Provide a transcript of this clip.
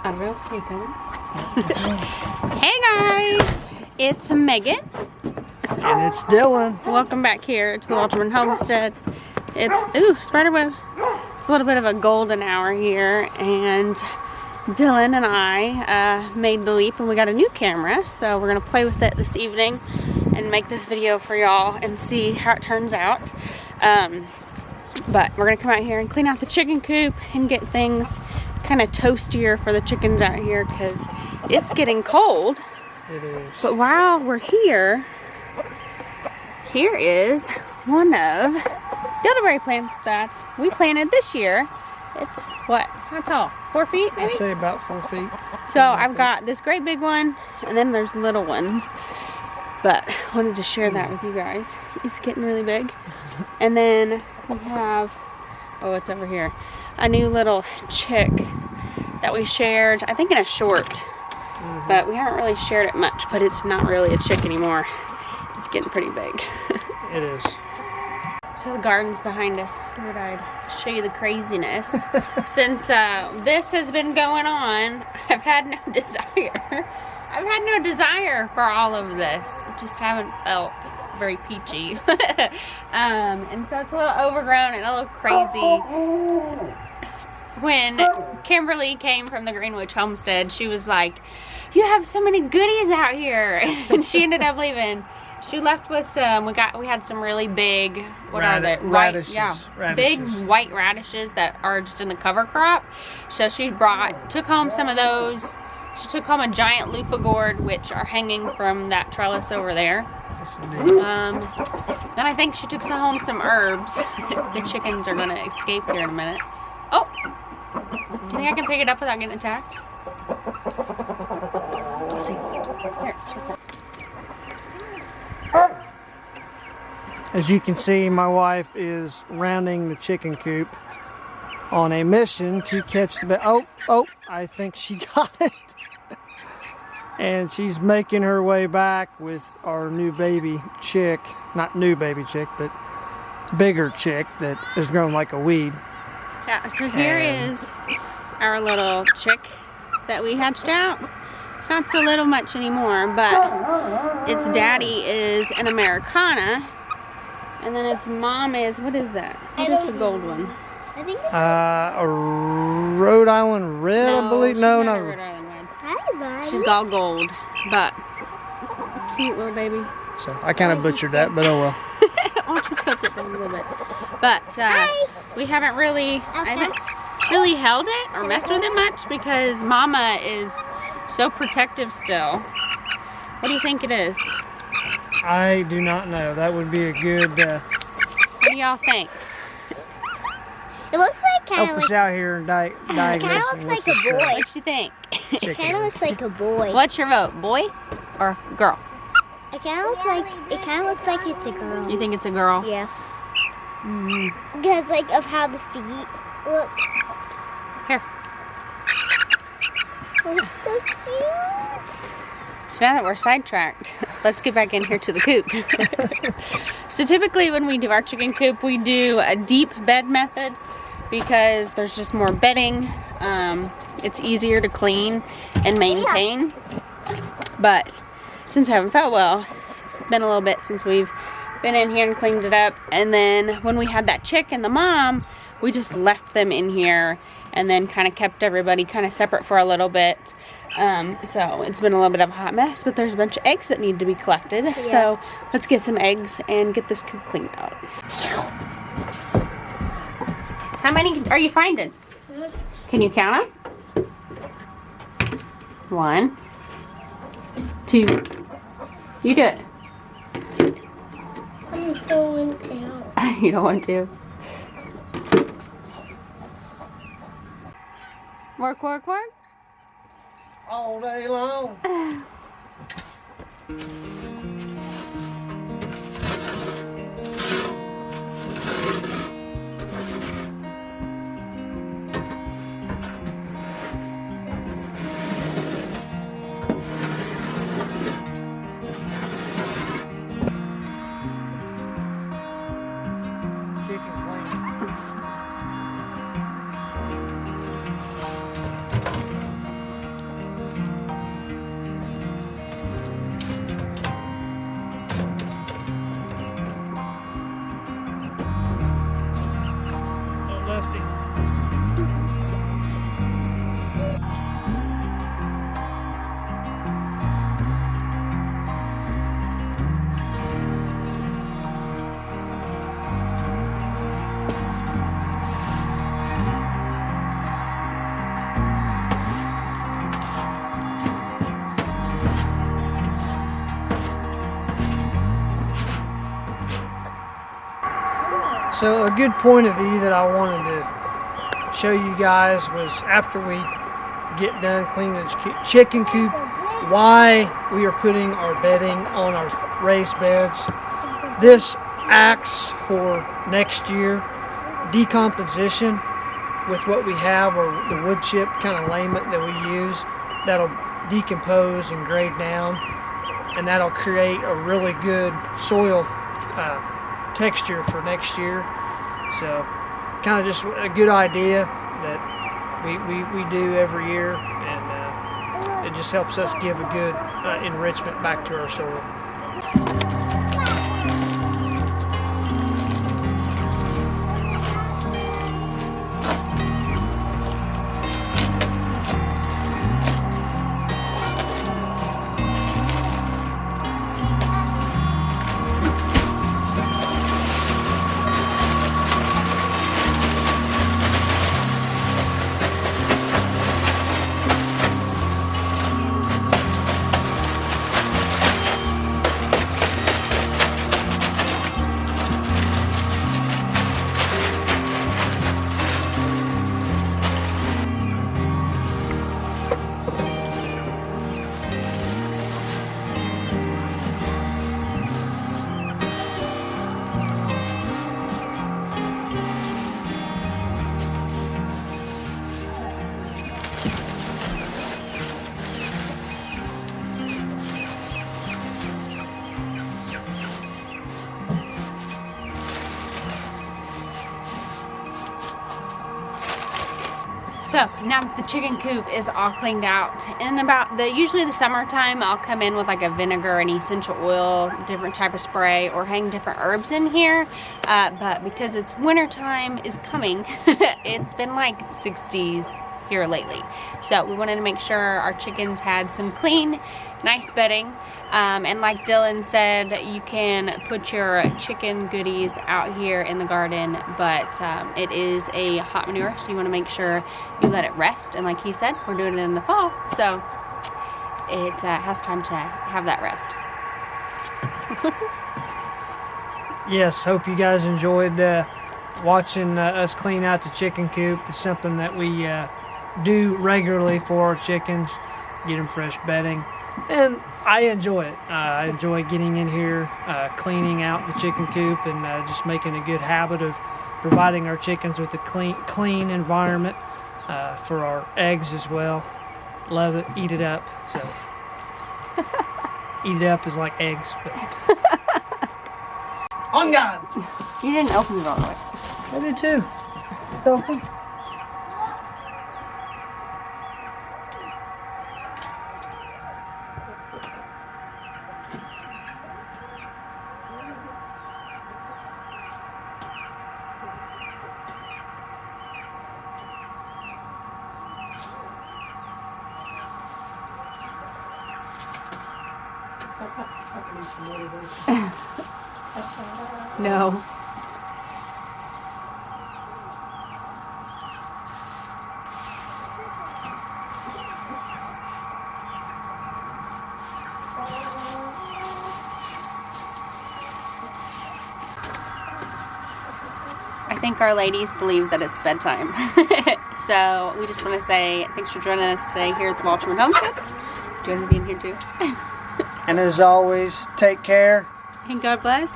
I don't know. Are you coming? Hey guys, it's Megan. And it's Dylan. Welcome back here to the Wolterman Homestead. It's, spiderweb. It's a little bit of a golden hour here, and Dylan and I made the leap and we got a new camera. So we're gonna play with it this evening and make this video for y'all and see how it turns out. But we're gonna come out here and clean out the chicken coop and get things kind of toastier for the chickens out here because it's getting cold. It is. But while we're here, here is one of the elderberry plants that we planted this year. It's what? How tall? 4 feet maybe? I'd say about 4 feet. So I've got this great big one and then there's little ones. But I wanted to share that with you guys. It's getting really big. And then we have, oh, it's over here, a new little chick that we shared, I think in a short. But we haven't really shared it much, but it's not really a chick anymore. It's getting pretty big. It is. So the garden's behind us. I figured I'd show you the craziness. Since this has been going on, I've had no desire. I've had no desire for all of this. Just haven't felt very peachy. And so it's a little overgrown and a little crazy. When Kimberly came from the Greenwich Homestead, she was like, "You have so many goodies out here." And she ended up leaving. She left with some, we had some really big, what are they? Radishes. Big white radishes that are just in the cover crop. So she took home some of those. She took home a giant loofah gourd, which are hanging from that trellis over there. Yes, indeed. Then I think she took home some herbs. The chickens are going to escape here in a minute. Oh! Do you think I can pick it up without getting attacked? Let's see. Here. As you can see, my wife is rounding the chicken coop on a mission to catch the oh, I think she got it. And she's making her way back with our new baby chick. Not new baby chick, but bigger chick that has grown like a weed. Yeah, so here is our little chick that we hatched out. It's not so little much anymore, but its daddy is an Americana. And then its mom is, what is that? What is the gold one? I think it's A Rhode Island Red, I believe. No, she's not not a Rhode Island Red. Hi, buddy. She's all gold, but cute little baby. So I kind of butchered that, but oh well. Why don't you tilt it down a little bit? But we haven't really, I haven't really held it or messed with it much because Mama is so protective still. What do you think it is? I do not know. That would be a good What do y'all think? It looks like help us out here and diagnosing. Kind of looks like with a this, boy. What you think? It kind of looks like a boy. What's your vote, boy or girl? It kind of looks like it's a girl. You think it's a girl? Yeah. Because like of how the feet look. Here. Oh, it's so cute. So now that we're sidetracked, let's get back in here to the coop. So typically when we do our chicken coop, we do a deep bed method because there's just more bedding. It's easier to clean and maintain. But since I haven't felt well, it's been a little bit since we've been in here and cleaned it up. And then when we had that chick and the mom, we just left them in here and then kind of kept everybody kind of separate for a little bit. So it's been a little bit of a hot mess, but there's a bunch of eggs that need to be collected. Yeah. So let's get some eggs and get this coop cleaned out. How many are you finding? Can you count them? 1, 2. You do it. I'm going down. You don't want to? Work, work, work. all day long. So a good point of view that I wanted to show you guys was after we get done cleaning the chicken coop, why we are putting our bedding on our raised beds. This acts for next year decomposition with what we have, or the wood chip kind of layment that we use. That'll decompose and grade down, and that'll create a really good soil texture for next year. So kind of just a good idea that we do every year, and it just helps us give a good enrichment back to our soil. So now that the chicken coop is all cleaned out, in about usually the summertime, I'll come in with like a vinegar and essential oil, different type of spray, or hang different herbs in here. But because it's wintertime is coming, it's been like 60s here lately. So we wanted to make sure our chickens had some clean, nice bedding. And like Dylan said, you can put your chicken goodies out here in the garden, but it is a hot manure, so you want to make sure you let it rest. And like he said, we're doing it in the fall, so it has time to have that rest. Yes, hope you guys enjoyed watching us clean out the chicken coop. It's something that we do regularly for our chickens, get them fresh bedding, and I enjoy it. I enjoy getting in here, cleaning out the chicken coop, and just making a good habit of providing our chickens with a clean environment for our eggs as well. Love it, eat it up. So eat it up is like eggs, but on God. You didn't open it all the way. I did too. Open. No. I think our ladies believe that it's bedtime. So we just want to say thanks for joining us today here at the Wolterman Homestead. Do you want to be in here too? And as always, take care. And God bless.